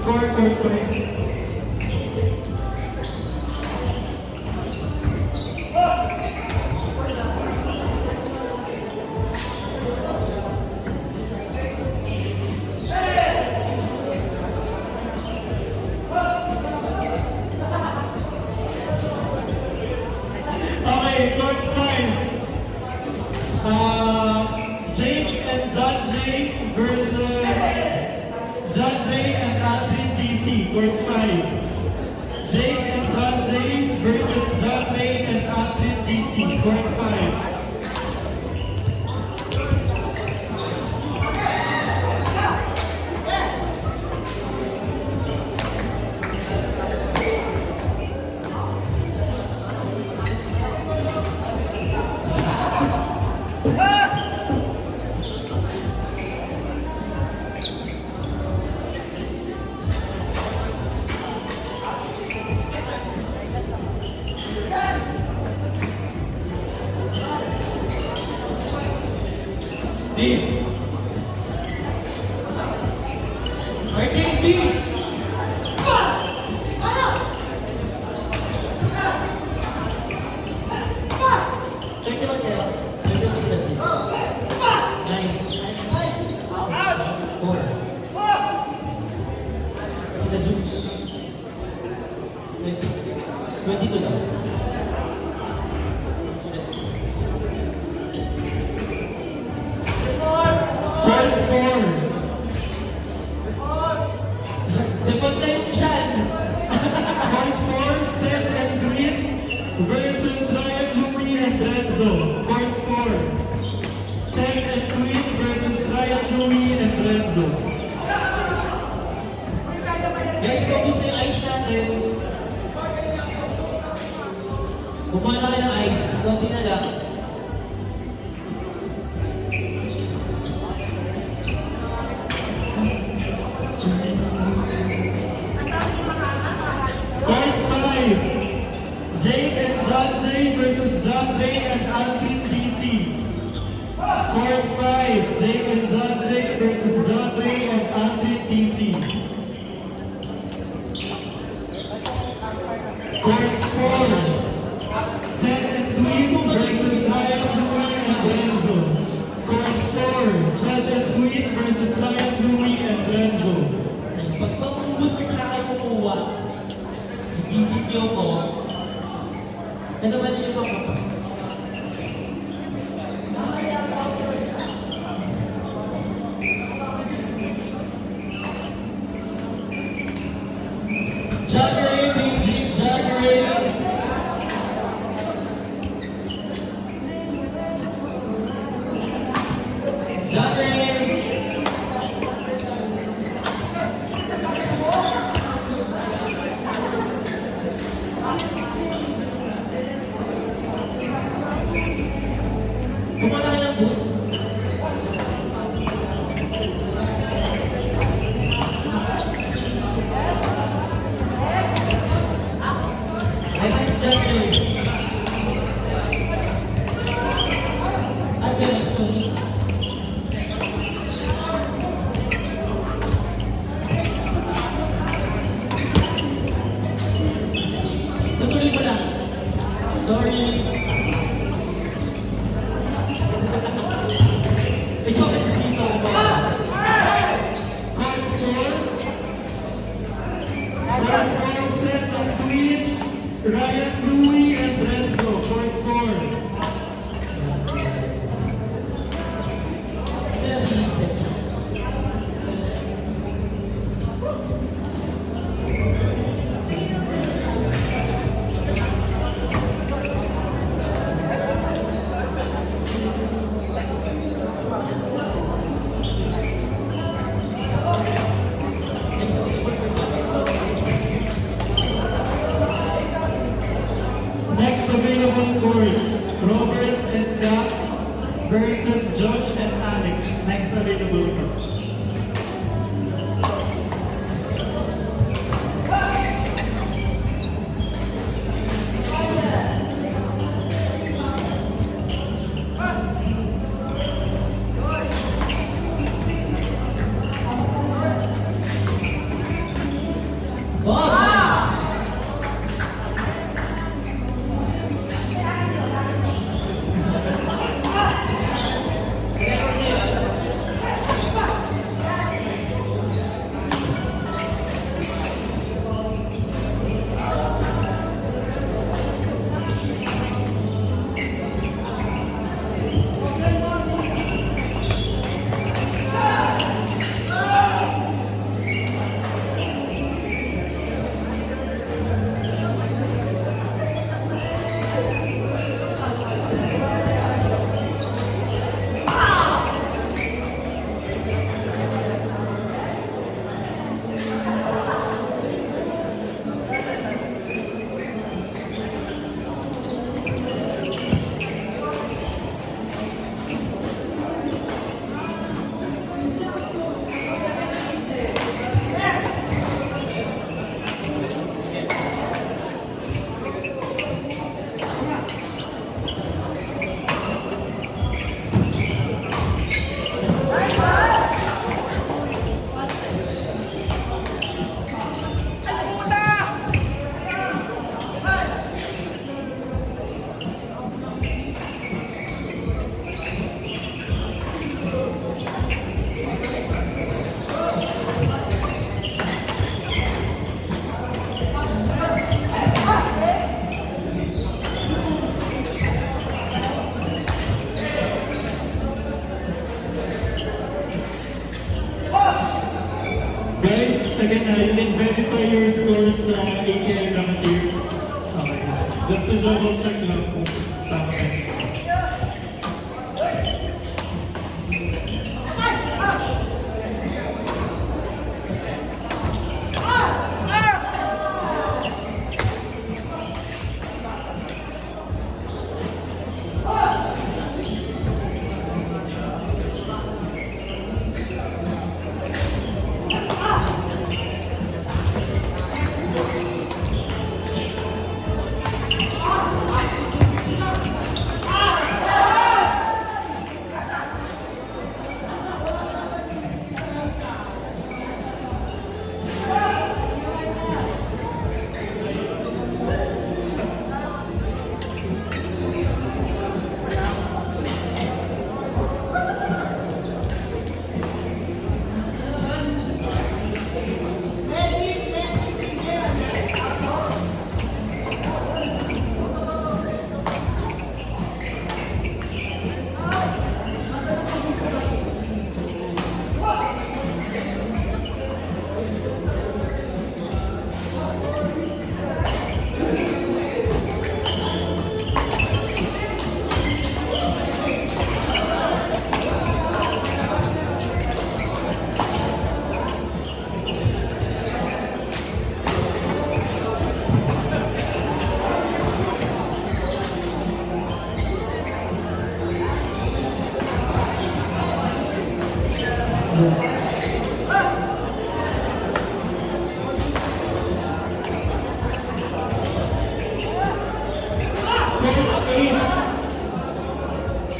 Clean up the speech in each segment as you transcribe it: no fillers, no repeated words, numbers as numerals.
Court 3. Okay, Court 5. Jake and John Jay versus John Jay and Aldrin DC. Court 5. Jake and John Jay versus John Jay and Aldrin DC. Court 5. D. Fighting D. Versus Ryan Louie and Renzo. Court 4. Seth and Queen versus Ryan Louie and Renzo. Guys, focus na yung ice natin. Kumana kayo ng ice. Kunti na lang. Court 5. Jake and John Jay versus John Jay and Aldrin DC. Court 5. Jake and John Jay versus John Jay and Aldrin DC. Court 4. Seth and Queen versus Ryan Louie and Renzo. Court 4. Seth and Queen versus Ryan Louie and Renzo. Pag pag-ubus na sila kayo kukuha, higigit niyo ko. Ito ba niyo ba? Jaggery, BG, Jaggery. Jaggery. Kumana kayo ng boot. Ay, Jaggery. Ay, ganun, sorry. Tutuloy mo lang. Sorry. Ikaw ang sito ko ba? Seth and Queen, Ryan Louie and Renzo. Court 4. Ito na sinisip. Next available court, Robert and Doc versus Josh and Alex. Next available court. again, you can verify your scores sa ATI Grammateers. Okay. Just to double check lang kung tama kayo.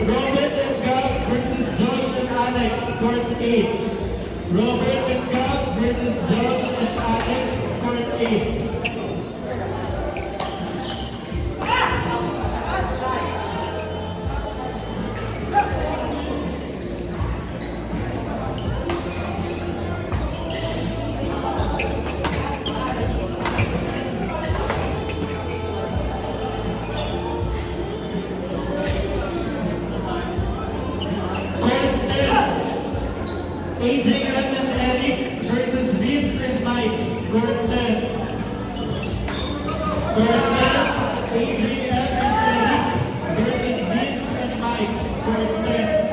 Robert and Gab versus Josh and Alex, court 8. Robert and Gab versus Josh and Alex, court 8. AJ and Eric versus Vince and Mike, court 10. Court 10, AJ and Eric versus Vince and Mike, court 10.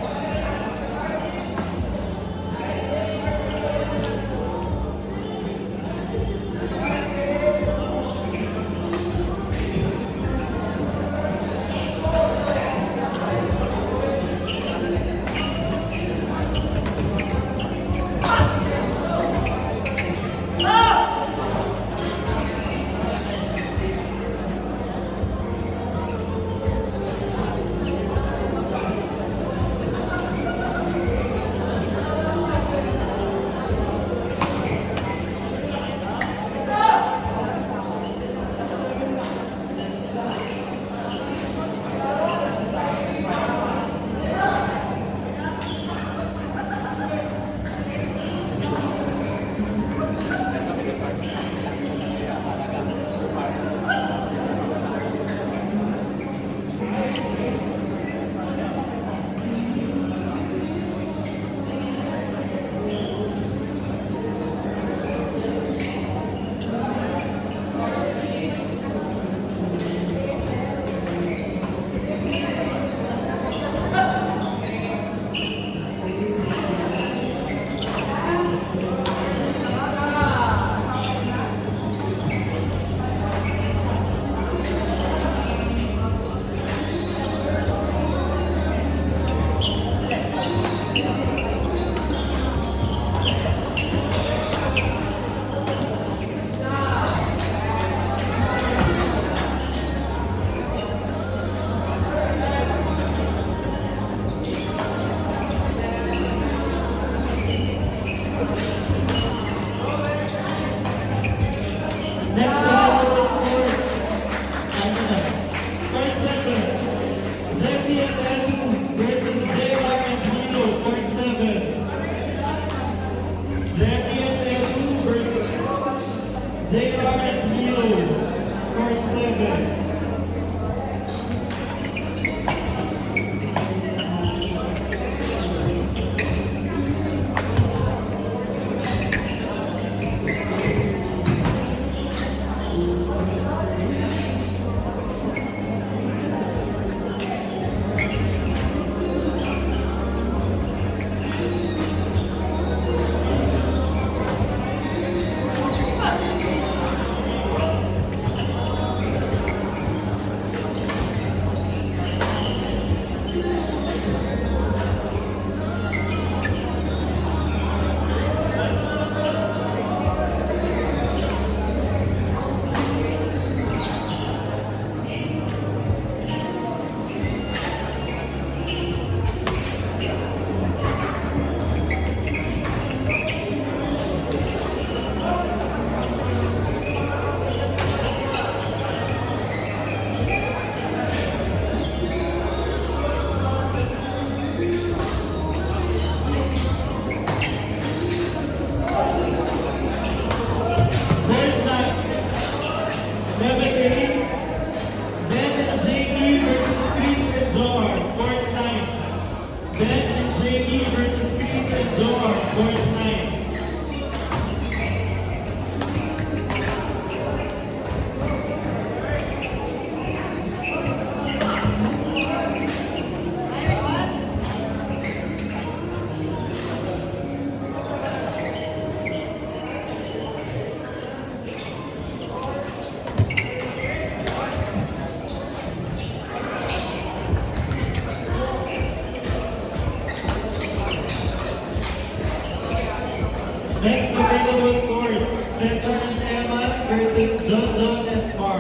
Next available court, Cesar and Emma versus John John and Mar.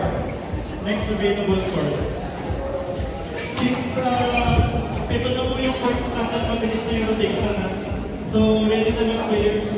Next available court. Since ito na po yung court natin, mabilis na yung rotation. So, ready na lang players.